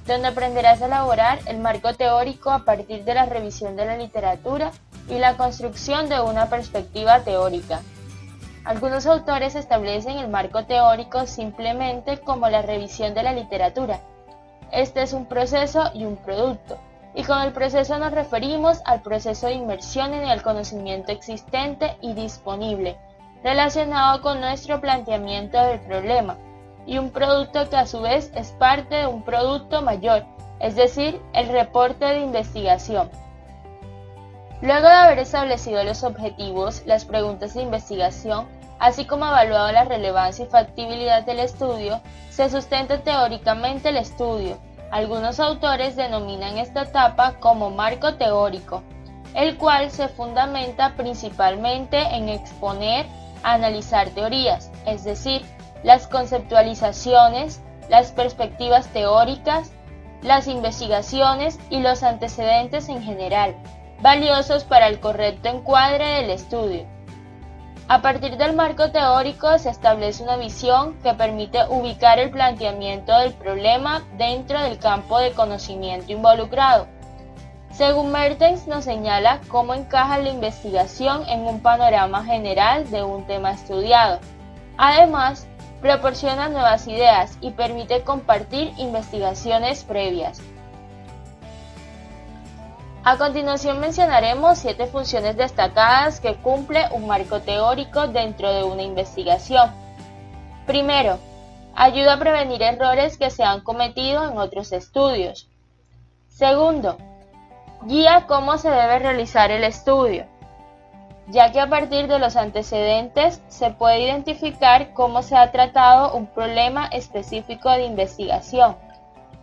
donde aprenderás a elaborar el marco teórico a partir de la revisión de la literatura y la construcción de una perspectiva teórica. Algunos autores establecen el marco teórico simplemente como la revisión de la literatura. Este es un proceso y un producto, y con el proceso nos referimos al proceso de inmersión en el conocimiento existente y disponible, relacionado con nuestro planteamiento del problema, y un producto que a su vez es parte de un producto mayor, es decir, el reporte de investigación. Luego de haber establecido los objetivos, las preguntas de investigación, así como evaluado la relevancia y factibilidad del estudio, se sustenta teóricamente el estudio. Algunos autores denominan esta etapa como marco teórico, el cual se fundamenta principalmente en exponer, analizar teorías, es decir, las conceptualizaciones, las perspectivas teóricas, las investigaciones y los antecedentes en general, valiosos para el correcto encuadre del estudio. A partir del marco teórico se establece una visión que permite ubicar el planteamiento del problema dentro del campo de conocimiento involucrado. Según Mertens nos señala cómo encaja la investigación en un panorama general de un tema estudiado. Además, proporciona nuevas ideas y permite compartir investigaciones previas. A continuación mencionaremos 7 funciones destacadas que cumple un marco teórico dentro de una investigación. Primero, ayuda a prevenir errores que se han cometido en otros estudios. Segundo, guía cómo se debe realizar el estudio, ya que a partir de los antecedentes se puede identificar cómo se ha tratado un problema específico de investigación,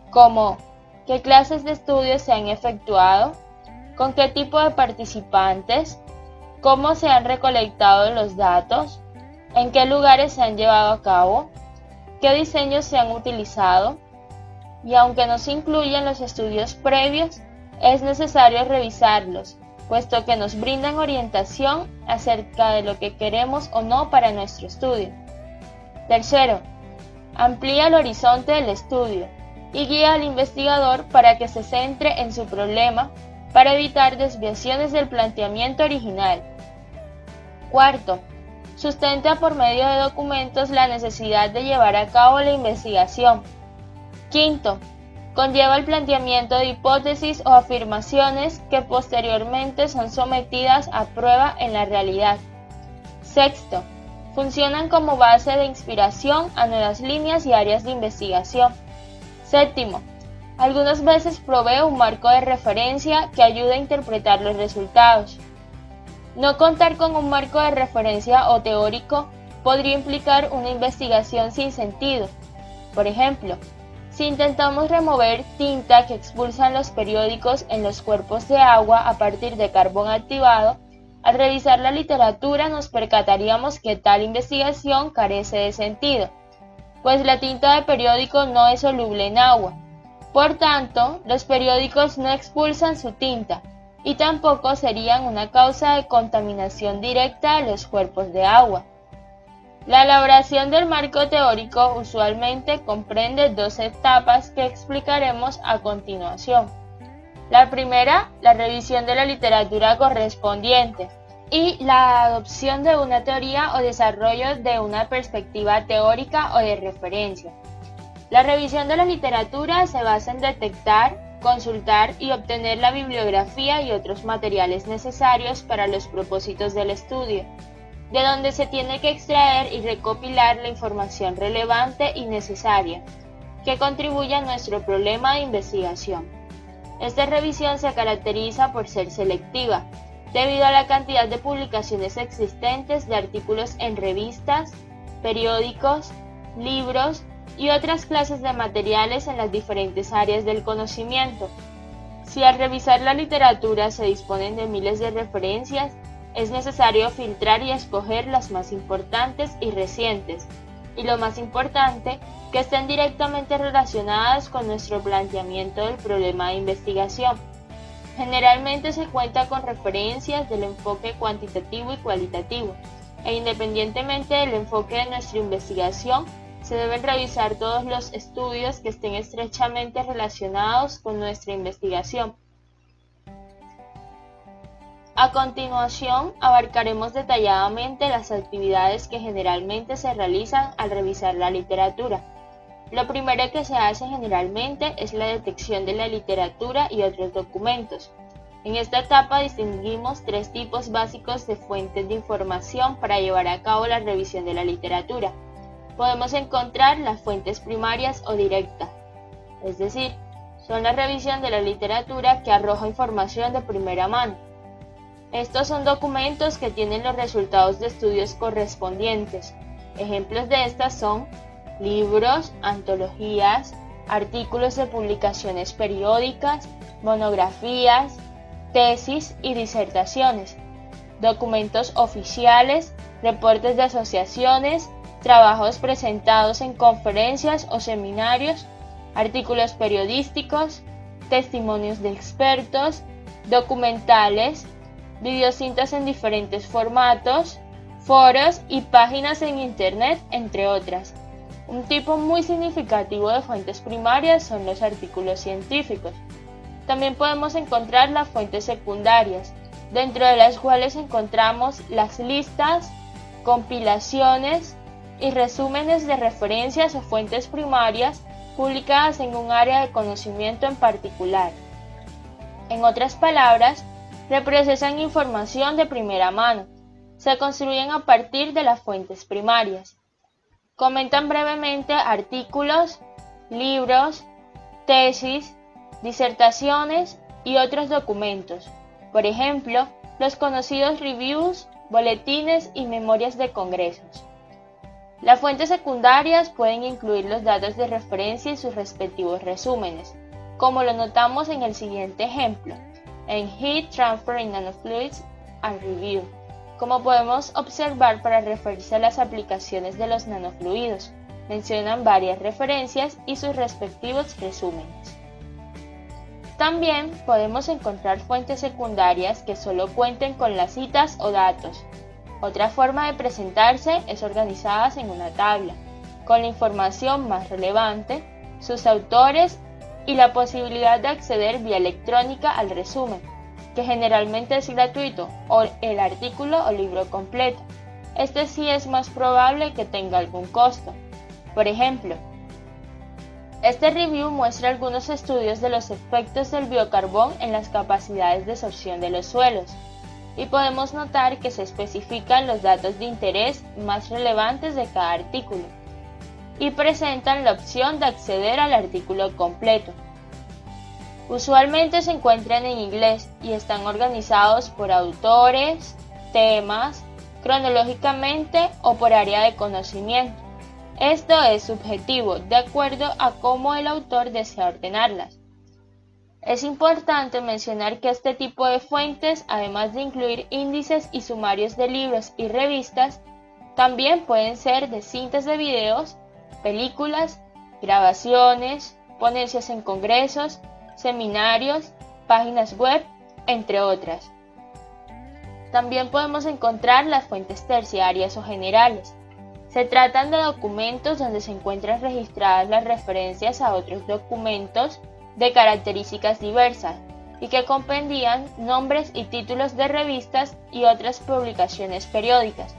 como qué clases de estudios se han efectuado, con qué tipo de participantes, cómo se han recolectado los datos, en qué lugares se han llevado a cabo, qué diseños se han utilizado, y aunque no se incluyen los estudios previos, es necesario revisarlos, puesto que nos brindan orientación acerca de lo que queremos o no para nuestro estudio. Tercero, amplía el horizonte del estudio y guía al investigador para que se centre en su problema para evitar desviaciones del planteamiento original. Cuarto, sustenta por medio de documentos la necesidad de llevar a cabo la investigación. Quinto, conlleva el planteamiento de hipótesis o afirmaciones que posteriormente son sometidas a prueba en la realidad. Sexto, funcionan como base de inspiración a nuevas líneas y áreas de investigación. Séptimo, algunas veces provee un marco de referencia que ayuda a interpretar los resultados. No contar con un marco de referencia o teórico podría implicar una investigación sin sentido. Por ejemplo, si intentamos remover tinta que expulsan los periódicos en los cuerpos de agua a partir de carbón activado, al revisar la literatura nos percataríamos que tal investigación carece de sentido, pues la tinta de periódico no es soluble en agua. Por tanto, los periódicos no expulsan su tinta y tampoco serían una causa de contaminación directa a los cuerpos de agua. La elaboración del marco teórico usualmente comprende 2 etapas que explicaremos a continuación. La primera, la revisión de la literatura correspondiente, y la adopción de una teoría o desarrollo de una perspectiva teórica o de referencia. La revisión de la literatura se basa en detectar, consultar y obtener la bibliografía y otros materiales necesarios para los propósitos del estudio, de donde se tiene que extraer y recopilar la información relevante y necesaria, que contribuye a nuestro problema de investigación. Esta revisión se caracteriza por ser selectiva, debido a la cantidad de publicaciones existentes de artículos en revistas, periódicos, libros y otras clases de materiales en las diferentes áreas del conocimiento. Si al revisar la literatura se disponen de miles de referencias, es necesario filtrar y escoger las más importantes y recientes, y lo más importante, que estén directamente relacionadas con nuestro planteamiento del problema de investigación. Generalmente se cuenta con referencias del enfoque cuantitativo y cualitativo, e independientemente del enfoque de nuestra investigación, Se deben revisar todos los estudios que estén estrechamente relacionados con nuestra investigación. A continuación, abarcaremos detalladamente las actividades que generalmente se realizan al revisar la literatura. Lo primero que se hace generalmente es la detección de la literatura y otros documentos. En esta etapa distinguimos tres tipos básicos de fuentes de información para llevar a cabo la revisión de la literatura. Podemos encontrar las fuentes primarias o directas, es decir, son la revisión de la literatura que arroja información de primera mano. Estos son documentos que tienen los resultados de estudios correspondientes. Ejemplos de estas son libros, antologías, artículos de publicaciones periódicas, monografías, tesis y disertaciones, documentos oficiales, reportes de asociaciones, trabajos presentados en conferencias o seminarios, artículos periodísticos, testimonios de expertos, documentales, videocintas en diferentes formatos, foros y páginas en Internet, entre otras. Un tipo muy significativo de fuentes primarias son los artículos científicos. También podemos encontrar las fuentes secundarias, dentro de las cuales encontramos las listas, compilaciones y resúmenes de referencias o fuentes primarias publicadas en un área de conocimiento en particular. En otras palabras, reprocesan información de primera mano, se construyen a partir de las fuentes primarias. Comentan brevemente artículos, libros, tesis, disertaciones y otros documentos, por ejemplo, los conocidos reviews, boletines y memorias de congresos. Las fuentes secundarias pueden incluir los datos de referencia y sus respectivos resúmenes, como lo notamos en el siguiente ejemplo, en Heat Transfer in Nanofluids and Review. Como podemos observar, para referirse a las aplicaciones de los nanofluidos, mencionan varias referencias y sus respectivos resúmenes. También podemos encontrar fuentes secundarias que solo cuenten con las citas o datos. Otra forma de presentarse es organizadas en una tabla, con la información más relevante, sus autores y la posibilidad de acceder vía electrónica al resumen, que generalmente es gratuito, o el artículo o libro completo. Este sí es más probable que tenga algún costo. Por ejemplo, este review muestra algunos estudios de los efectos del biocarbón en las capacidades de absorción de los suelos, y podemos notar que se especifican los datos de interés más relevantes de cada artículo, y presentan la opción de acceder al artículo completo. Usualmente se encuentran en inglés y están organizados por autores, temas, cronológicamente o por área de conocimiento. Esto es subjetivo, de acuerdo a cómo el autor desea ordenarlas. Es importante mencionar que este tipo de fuentes, además de incluir índices y sumarios de libros y revistas, también pueden ser de cintas de videos, películas, grabaciones, ponencias en congresos, seminarios, páginas web, entre otras. También podemos encontrar las fuentes terciarias o generales. Se tratan de documentos donde se encuentran registradas las referencias a otros documentos de características diversas y que comprendían nombres y títulos de revistas y otras publicaciones periódicas,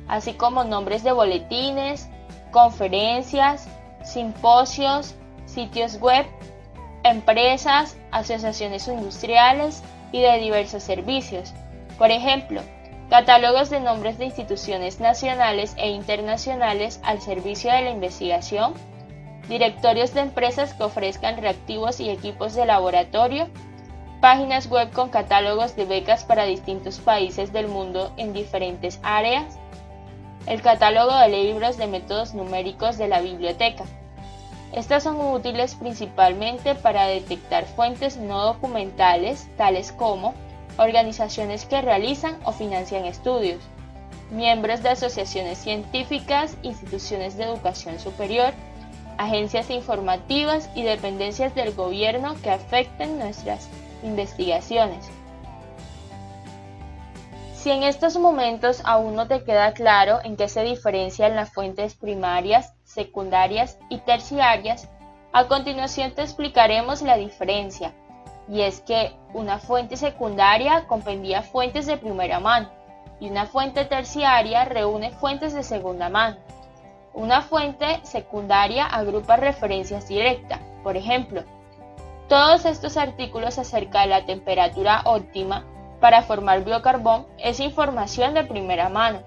así como nombres de boletines, conferencias, simposios, sitios web, empresas, asociaciones industriales y de diversos servicios. Por ejemplo, catálogos de nombres de instituciones nacionales e internacionales al servicio de la investigación, directorios de empresas que ofrezcan reactivos y equipos de laboratorio, páginas web con catálogos de becas para distintos países del mundo en diferentes áreas, el catálogo de libros de métodos numéricos de la biblioteca. Estas son útiles principalmente para detectar fuentes no documentales, tales como organizaciones que realizan o financian estudios, miembros de asociaciones científicas, instituciones de educación superior, agencias informativas y dependencias del gobierno que afecten nuestras investigaciones. Si en estos momentos aún no te queda claro en qué se diferencian las fuentes primarias, secundarias y terciarias, a continuación te explicaremos la diferencia, y es que una fuente secundaria comprendía fuentes de primera mano y una fuente terciaria reúne fuentes de segunda mano. Una fuente secundaria agrupa referencias directas, por ejemplo, todos estos artículos acerca de la temperatura óptima para formar biocarbón es información de primera mano,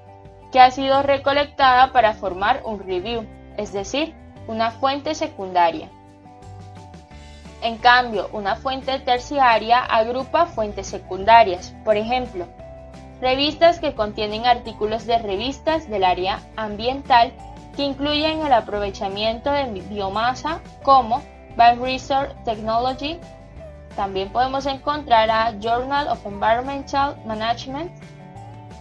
que ha sido recolectada para formar un review, es decir, una fuente secundaria. En cambio, una fuente terciaria agrupa fuentes secundarias, por ejemplo, revistas que contienen artículos de revistas del área ambiental que incluyen el aprovechamiento de biomasa como Bioresource Technology. También podemos encontrar a Journal of Environmental Management.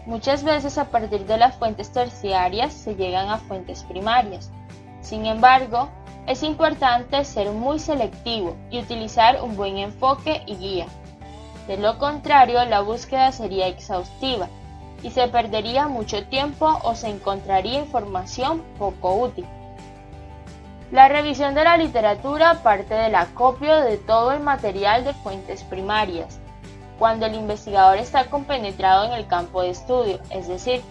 Muchas veces a partir de las fuentes terciarias se llegan a fuentes primarias. Sin embargo, es importante ser muy selectivo y utilizar un buen enfoque y guía. De lo contrario, la búsqueda sería exhaustiva y se perdería mucho tiempo o se encontraría información poco útil. La revisión de la literatura parte del acopio de todo el material de fuentes primarias, cuando el investigador está compenetrado en el campo de estudio, es decir,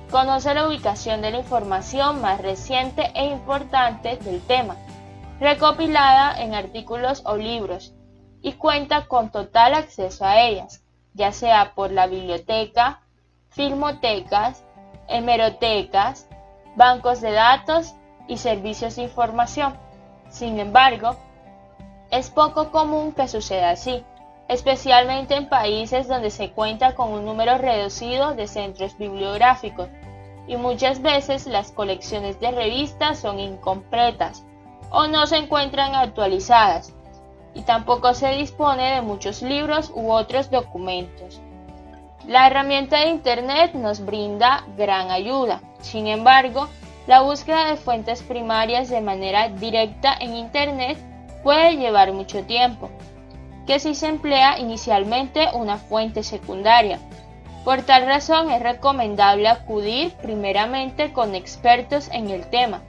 conoce la ubicación de la información más reciente e importante del tema, recopilada en artículos o libros, y cuenta con total acceso a ellas, ya sea por la biblioteca, filmotecas, hemerotecas, bancos de datos y servicios de información. Sin embargo, es poco común que suceda así, especialmente en países donde se cuenta con un número reducido de centros bibliográficos, y muchas veces las colecciones de revistas son incompletas o no se encuentran actualizadas, y tampoco se dispone de muchos libros u otros documentos. La herramienta de Internet nos brinda gran ayuda. Sin embargo, la búsqueda de fuentes primarias de manera directa en Internet puede llevar mucho tiempo, que si se emplea inicialmente una fuente secundaria. Por tal razón es recomendable acudir primeramente con expertos en el tema,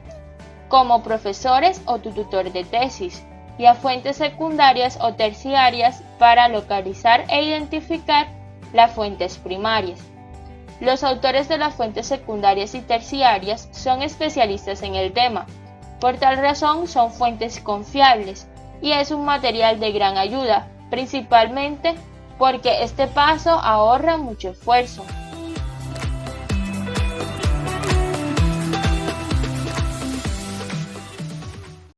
como profesores o tu tutor de tesis, y a fuentes secundarias o terciarias para localizar e identificar las fuentes primarias. Los autores de las fuentes secundarias y terciarias son especialistas en el tema. Por tal razón son fuentes confiables y es un material de gran ayuda, principalmente porque este paso ahorra mucho esfuerzo.